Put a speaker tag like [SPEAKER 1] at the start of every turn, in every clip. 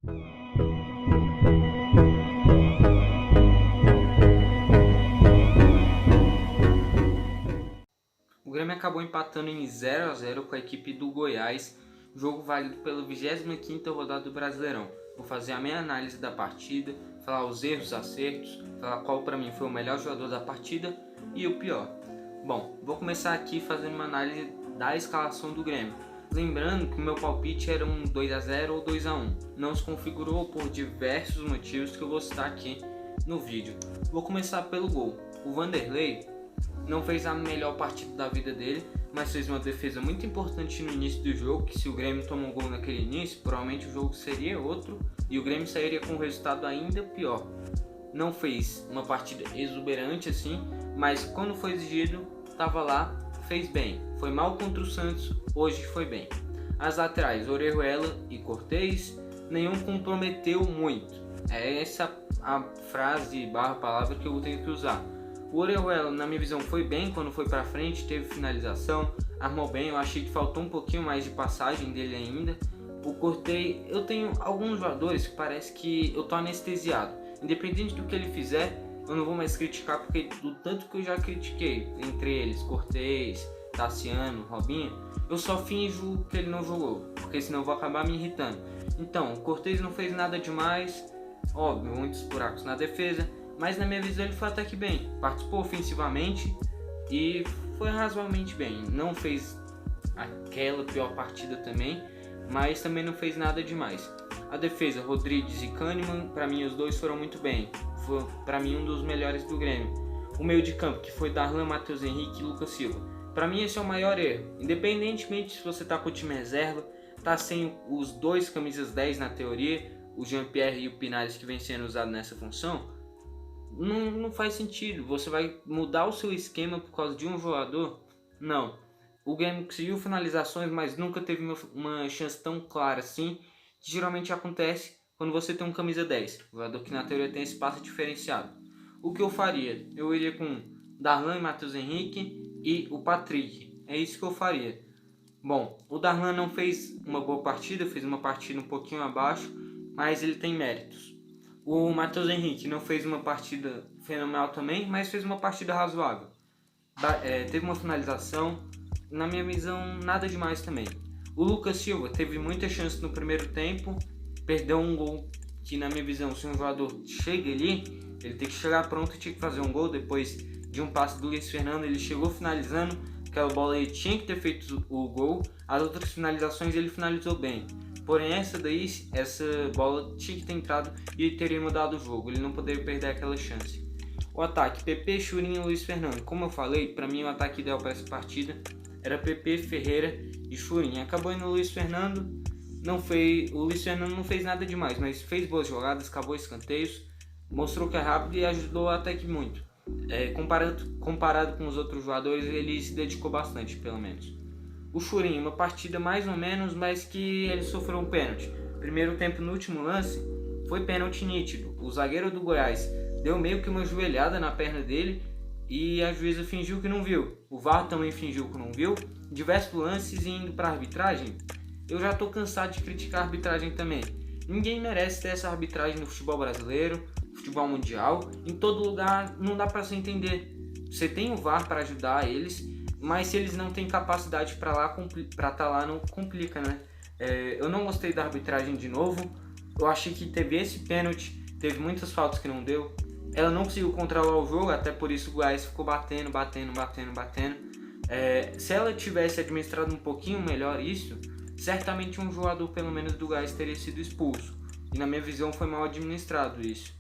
[SPEAKER 1] O Grêmio acabou empatando em 0-0 com a equipe do Goiás, jogo válido pela 25ª rodada do Brasileirão. Vou fazer a minha análise da partida, falar os erros, acertos, falar qual para mim foi o melhor jogador da partida e o pior. Bom, vou começar aqui fazendo uma análise da escalação do Grêmio. Lembrando que o meu palpite era um 2-0 ou 2-1. Não se configurou por diversos motivos que eu vou citar aqui no vídeo. Vou começar pelo gol. O Vanderlei não fez a melhor partida da vida dele, mas fez uma defesa muito importante no início do jogo, que se o Grêmio tomou um gol naquele início, provavelmente o jogo seria outro e o Grêmio sairia com um resultado ainda pior. Não fez uma partida exuberante assim, mas quando foi exigido, estava lá, fez bem. Foi mal contra o Santos, hoje foi bem. As laterais, Orejuela e Cortez, nenhum comprometeu muito. É essa a frase barra palavra que eu tenho que usar. O Orejuela, na minha visão, foi bem quando foi pra frente, teve finalização, armou bem. Eu achei que faltou um pouquinho mais de passagem dele ainda. O Cortez, eu tenho alguns jogadores que parece que eu tô anestesiado. Independente do que ele fizer, eu não vou mais criticar, porque do tanto que eu já critiquei, entre eles, Cortez, Tassiano, Robinho, eu só finjo que ele não jogou, porque senão eu vou acabar me irritando. Então, o Cortez não fez nada demais, óbvio, muitos buracos na defesa, mas na minha visão ele foi até que bem, participou ofensivamente e foi razoavelmente bem. Não fez aquela pior partida também, mas também não fez nada demais. A defesa, Rodrigues e Kahneman, para mim os dois foram muito bem, foi para mim um dos melhores do Grêmio. O meio de campo, que foi Darlan, Matheus Henrique e Lucas Silva, para mim esse é o maior erro, independentemente se você tá com o time reserva, tá sem os dois camisas 10 na teoria, o Jean-Pierre e o Pinares que vem sendo usado nessa função. Não faz sentido, você vai mudar o seu esquema por causa de um jogador? Não. O Grêmio conseguiu finalizações, mas nunca teve uma chance tão clara assim, que geralmente acontece quando você tem um camisa 10, jogador que na teoria tem espaço diferenciado. O que eu faria? Eu iria com Darlan e Matheus Henrique e o Patrick, é isso que eu faria. Bom, o Darlan não fez uma boa partida, fez uma partida um pouquinho abaixo, mas ele tem méritos. O Matheus Henrique não fez uma partida fenomenal também, mas fez uma partida razoável. Teve uma finalização, na minha visão, nada demais também. O Lucas Silva teve muita chance no primeiro tempo, perdeu um gol que, na minha visão, se um jogador chega ali, ele tem que chegar pronto e tinha que fazer um gol. Depois de um passe do Luiz Fernando, ele chegou finalizando, aquela bola ele tinha que ter feito o gol. As outras finalizações ele finalizou bem. Porém, essa bola tinha que ter entrado e ele teria mudado o jogo. Ele não poderia perder aquela chance. O ataque, PP, Churinho e Luiz Fernando. Como eu falei, para mim o ataque ideal para essa partida era PP, Ferreira e Churinho. Acabou indo o Luiz Fernando. O Luiz Fernando não fez nada demais, mas fez boas jogadas, cavou escanteios, mostrou que é rápido e ajudou até que muito. Comparado com os outros jogadores, ele se dedicou bastante, pelo menos. O Churinho, uma partida mais ou menos, mas que ele sofreu um pênalti. Primeiro tempo, no último lance, foi pênalti nítido. O zagueiro do Goiás deu meio que uma joelhada na perna dele e a juíza fingiu que não viu. O VAR também fingiu que não viu. Diversos lances indo para a arbitragem. Eu já estou cansado de criticar a arbitragem também. Ninguém merece ter essa arbitragem no futebol brasileiro, futebol mundial. Em todo lugar não dá para se entender. Você tem o VAR para ajudar eles, mas se eles não têm capacidade para estar lá, não complica, né? Eu não gostei da arbitragem de novo. Eu achei que teve esse pênalti, teve muitas faltas que não deu. Ela não conseguiu controlar o jogo, até por isso o Goiás ficou batendo. Se ela tivesse administrado um pouquinho melhor isso, certamente um jogador pelo menos do Goiás teria sido expulso. E na minha visão foi mal administrado isso.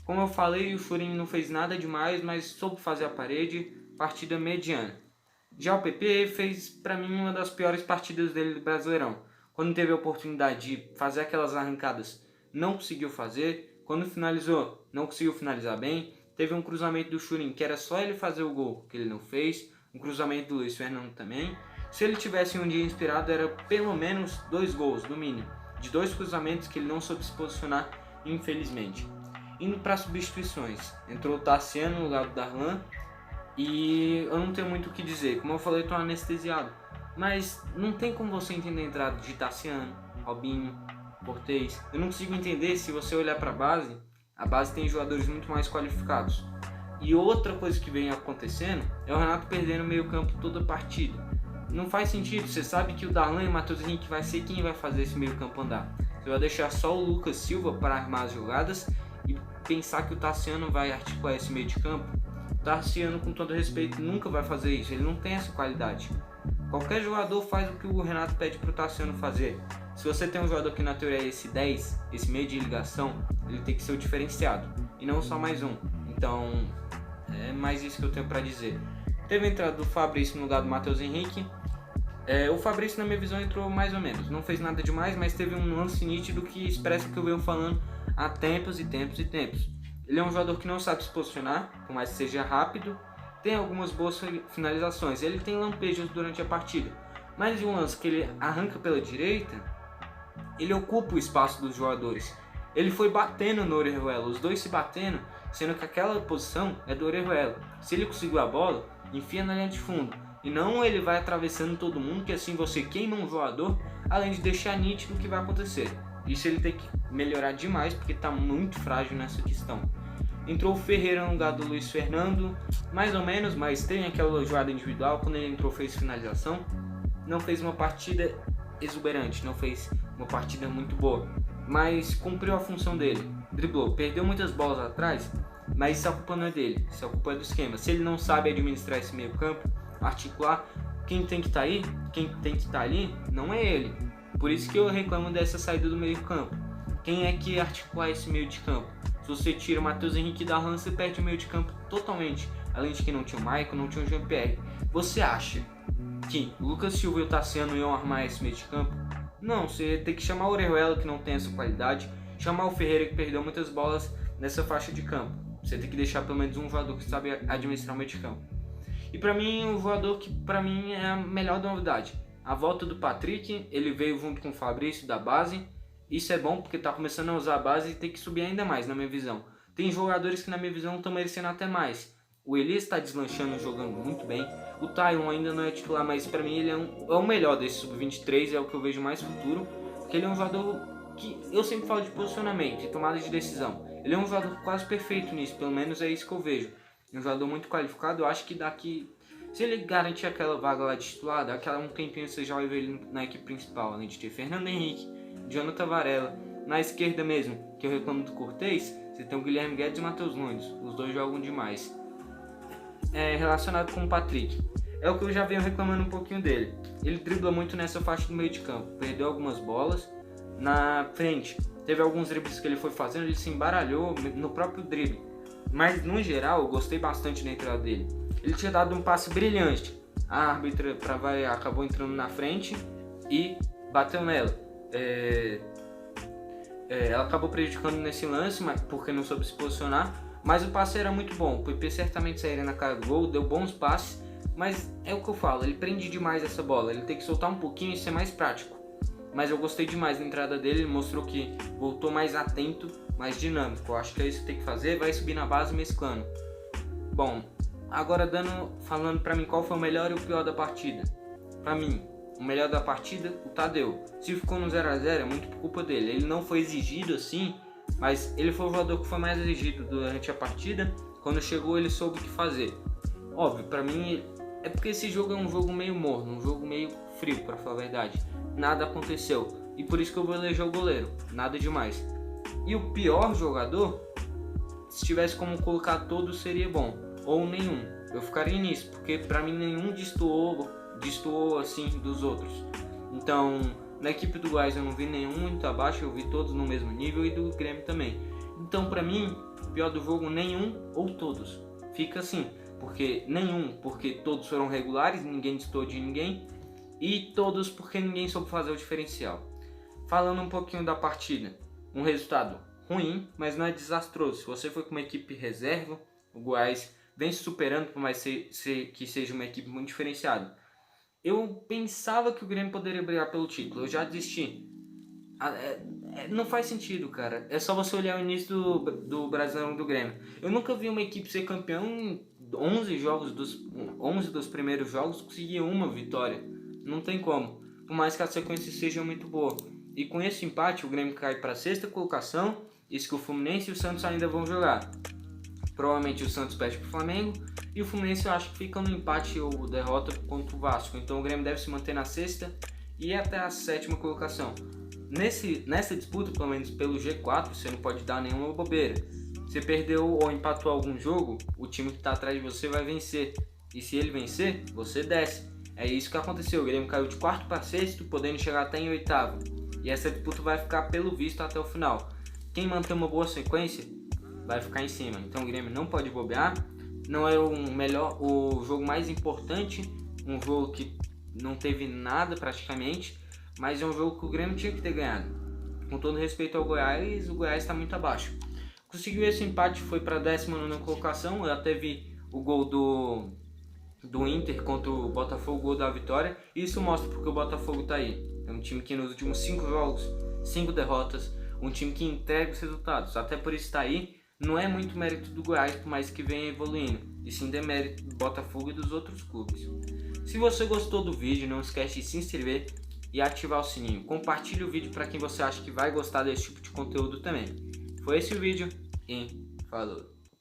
[SPEAKER 1] Como eu falei, o Churinho não fez nada demais, mas soube fazer a parede, partida mediana. Já o PP fez para mim uma das piores partidas dele do Brasileirão. Quando teve a oportunidade de fazer aquelas arrancadas, não conseguiu fazer. Quando finalizou, não conseguiu finalizar bem. Teve um cruzamento do Churinho que era só ele fazer o gol, que ele não fez. Um cruzamento do Luiz Fernando também. Se ele tivesse um dia inspirado, era pelo menos 2 gols, no mínimo. De 2 cruzamentos que ele não soube se posicionar, infelizmente. Indo para substituições, entrou o Tassiano no lugar do Darlan. E eu não tenho muito o que dizer. Como eu falei, eu estou anestesiado. Mas não tem como você entender a entrada de Tassiano, Robinho, Cortez. Eu não consigo entender. Se você olhar para a base tem jogadores muito mais qualificados. E outra coisa que vem acontecendo é o Renato perdendo o meio campo toda a partida. Não faz sentido. Você sabe que o Darlan e o Matheus Henrique vai ser quem vai fazer esse meio campo andar. Você vai deixar só o Lucas Silva para armar as jogadas e pensar que o Tassiano vai articular esse meio de campo. O Tassiano, com todo respeito, nunca vai fazer isso. Ele não tem essa qualidade. Qualquer jogador faz o que o Renato pede para o Tassiano fazer. Se você tem um jogador que na teoria é esse 10, esse meio de ligação, ele tem que ser o diferenciado e não só mais um. Então é mais isso que eu tenho para dizer. Teve a entrada do Fabrício no lugar do Matheus Henrique. O Fabrício, na minha visão, entrou mais ou menos. Não fez nada demais, mas teve um lance nítido que expressa o que eu venho falando há tempos e tempos e tempos. Ele é um jogador que não sabe se posicionar, por mais que seja rápido. Tem algumas boas finalizações. Ele tem lampejos durante a partida. Mas de um lance que ele arranca pela direita, ele ocupa o espaço dos jogadores. Ele foi batendo no Orejuela, os dois se batendo, sendo que aquela posição é do Orejuela. Se ele conseguiu a bola, enfia na linha de fundo. E não ele vai atravessando todo mundo, que assim você queima um jogador, além de deixar nítido o que vai acontecer. Isso ele tem que melhorar demais, porque está muito frágil nessa questão. Entrou o Ferreira no lugar do Luiz Fernando, mais ou menos, mas tem aquela jogada individual. Quando ele entrou, fez finalização. Não fez uma partida exuberante, não fez uma partida muito boa, mas cumpriu a função dele. Driblou, perdeu muitas bolas atrás, mas isso a culpa não é dele, isso a culpa é do esquema. Se ele não sabe administrar esse meio campo, articular, quem tem que estar aí, quem tem que estar ali, não é ele. Por isso que eu reclamo dessa saída do meio campo. Quem é que articular esse meio de campo? Se você tira o Matheus Henrique da Darlan, você perde o meio de campo totalmente. Além de que não tinha o Maicon, não tinha o Jean-Pierre. Você acha que o Lucas Silva e o Tassiano iam armar esse meio de campo? Não, você tem que chamar o Orejuela, que não tem essa qualidade, chamar o Ferreira, que perdeu muitas bolas nessa faixa de campo. Você tem que deixar pelo menos um jogador que sabe administrar o meio de campo. E pra mim, um jogador que pra mim é a melhor novidade, a volta do Patrick. Ele veio junto com o Fabrício da base. Isso é bom porque tá começando a usar a base e tem que subir ainda mais, na minha visão. Tem jogadores que na minha visão estão merecendo até mais. O Elias está deslanchando, jogando muito bem. O Tyron ainda não é titular, mas para mim ele é o melhor desse sub-23, é o que eu vejo mais futuro. Porque ele é um jogador que eu sempre falo de posicionamento e tomada de decisão. Ele é um jogador quase perfeito nisso, pelo menos é isso que eu vejo. É um jogador muito qualificado. Eu acho que daqui, se ele garantir aquela vaga lá de titular, daqui a um tempinho você já vai ver ele na equipe principal. Além de ter Fernando Henrique, Jonathan Varela. Na esquerda mesmo, que eu reclamo do Cortez, você tem o Guilherme Guedes e o Matheus Nunes. Os dois jogam demais. Relacionado com o Patrick, é o que eu já venho reclamando um pouquinho dele. Ele dribla muito nessa faixa do meio de campo, perdeu algumas bolas na frente, teve alguns dribles que ele foi fazendo, ele se embaralhou no próprio drible, mas no geral eu gostei bastante da entrada dele. Ele tinha dado um passe brilhante, a árbitra para variar acabou entrando na frente e bateu nela. Ela acabou prejudicando nesse lance, mas porque não soube se posicionar. Mas o passe era muito bom, o PP certamente sairia na cara do gol, deu bons passes, mas é o que eu falo, ele prende demais essa bola, ele tem que soltar um pouquinho e ser mais prático. Mas eu gostei demais da entrada dele, ele mostrou que voltou mais atento, mais dinâmico. Eu acho que é isso que tem que fazer, vai subir na base mesclando. Bom, agora falando pra mim qual foi o melhor e o pior da partida. Pra mim, o melhor da partida, o Tadeu. Se ficou no 0 a 0 é muito por culpa dele, ele não foi exigido assim, mas ele foi o jogador que foi mais exigido durante a partida. Quando chegou ele soube o que fazer. Óbvio, pra mim é porque esse jogo é um jogo meio morno, um jogo meio frio, pra falar a verdade. Nada aconteceu e por isso que eu vou eleger o goleiro, nada demais. E o pior jogador, se tivesse como colocar todos seria bom, ou nenhum. Eu ficaria nisso, porque pra mim nenhum destoou assim dos outros. Então, na equipe do Goiás eu não vi nenhum muito abaixo, eu vi todos no mesmo nível, e do Grêmio também. Então, pra mim, o pior do jogo, nenhum ou todos. Fica assim, porque todos foram regulares, ninguém destoou de ninguém, e todos porque ninguém soube fazer o diferencial. Falando um pouquinho da partida, um resultado ruim, mas não é desastroso. Se você for com uma equipe reserva, o Goiás vem se superando, por mais que seja uma equipe muito diferenciada. Eu pensava que o Grêmio poderia brigar pelo título, eu já desisti. Não faz sentido, cara. É só você olhar o início do Brasileirão do Grêmio. Eu nunca vi uma equipe ser campeão em 11 dos primeiros jogos, conseguir uma vitória. Não tem como. Por mais que a sequência seja muito boa. E com esse empate o Grêmio cai para a sexta colocação, isso que o Fluminense e o Santos ainda vão jogar. Provavelmente o Santos perde para o Flamengo e o Fluminense eu acho que fica no empate ou derrota contra o Vasco. Então o Grêmio deve se manter na sexta e até a sétima colocação. Nessa disputa, pelo menos pelo G4, você não pode dar nenhuma bobeira. Você perdeu ou empatou algum jogo, o time que está atrás de você vai vencer. E se ele vencer, você desce. É isso que aconteceu, o Grêmio caiu de quarto para sexto, podendo chegar até em oitavo. E essa disputa vai ficar pelo visto até o final. Quem manter uma boa sequência vai ficar em cima. Então o Grêmio não pode bobear. Não é o jogo mais importante, um jogo que não teve nada praticamente, mas é um jogo que o Grêmio tinha que ter ganhado. Com todo respeito ao Goiás, o Goiás está muito abaixo. Conseguiu esse empate, foi para a 19ª colocação. Eu até vi o gol do Inter contra o Botafogo, o gol da vitória. Isso mostra porque o Botafogo está aí. É um time que nos últimos 5 jogos, 5 derrotas, um time que entrega os resultados. Até por isso está aí. Não é muito mérito do Goiás, por mais que venha evoluindo, e sim demérito do Botafogo e dos outros clubes. Se você gostou do vídeo, não esquece de se inscrever e ativar o sininho. Compartilhe o vídeo para quem você acha que vai gostar desse tipo de conteúdo também. Foi esse o vídeo e falou!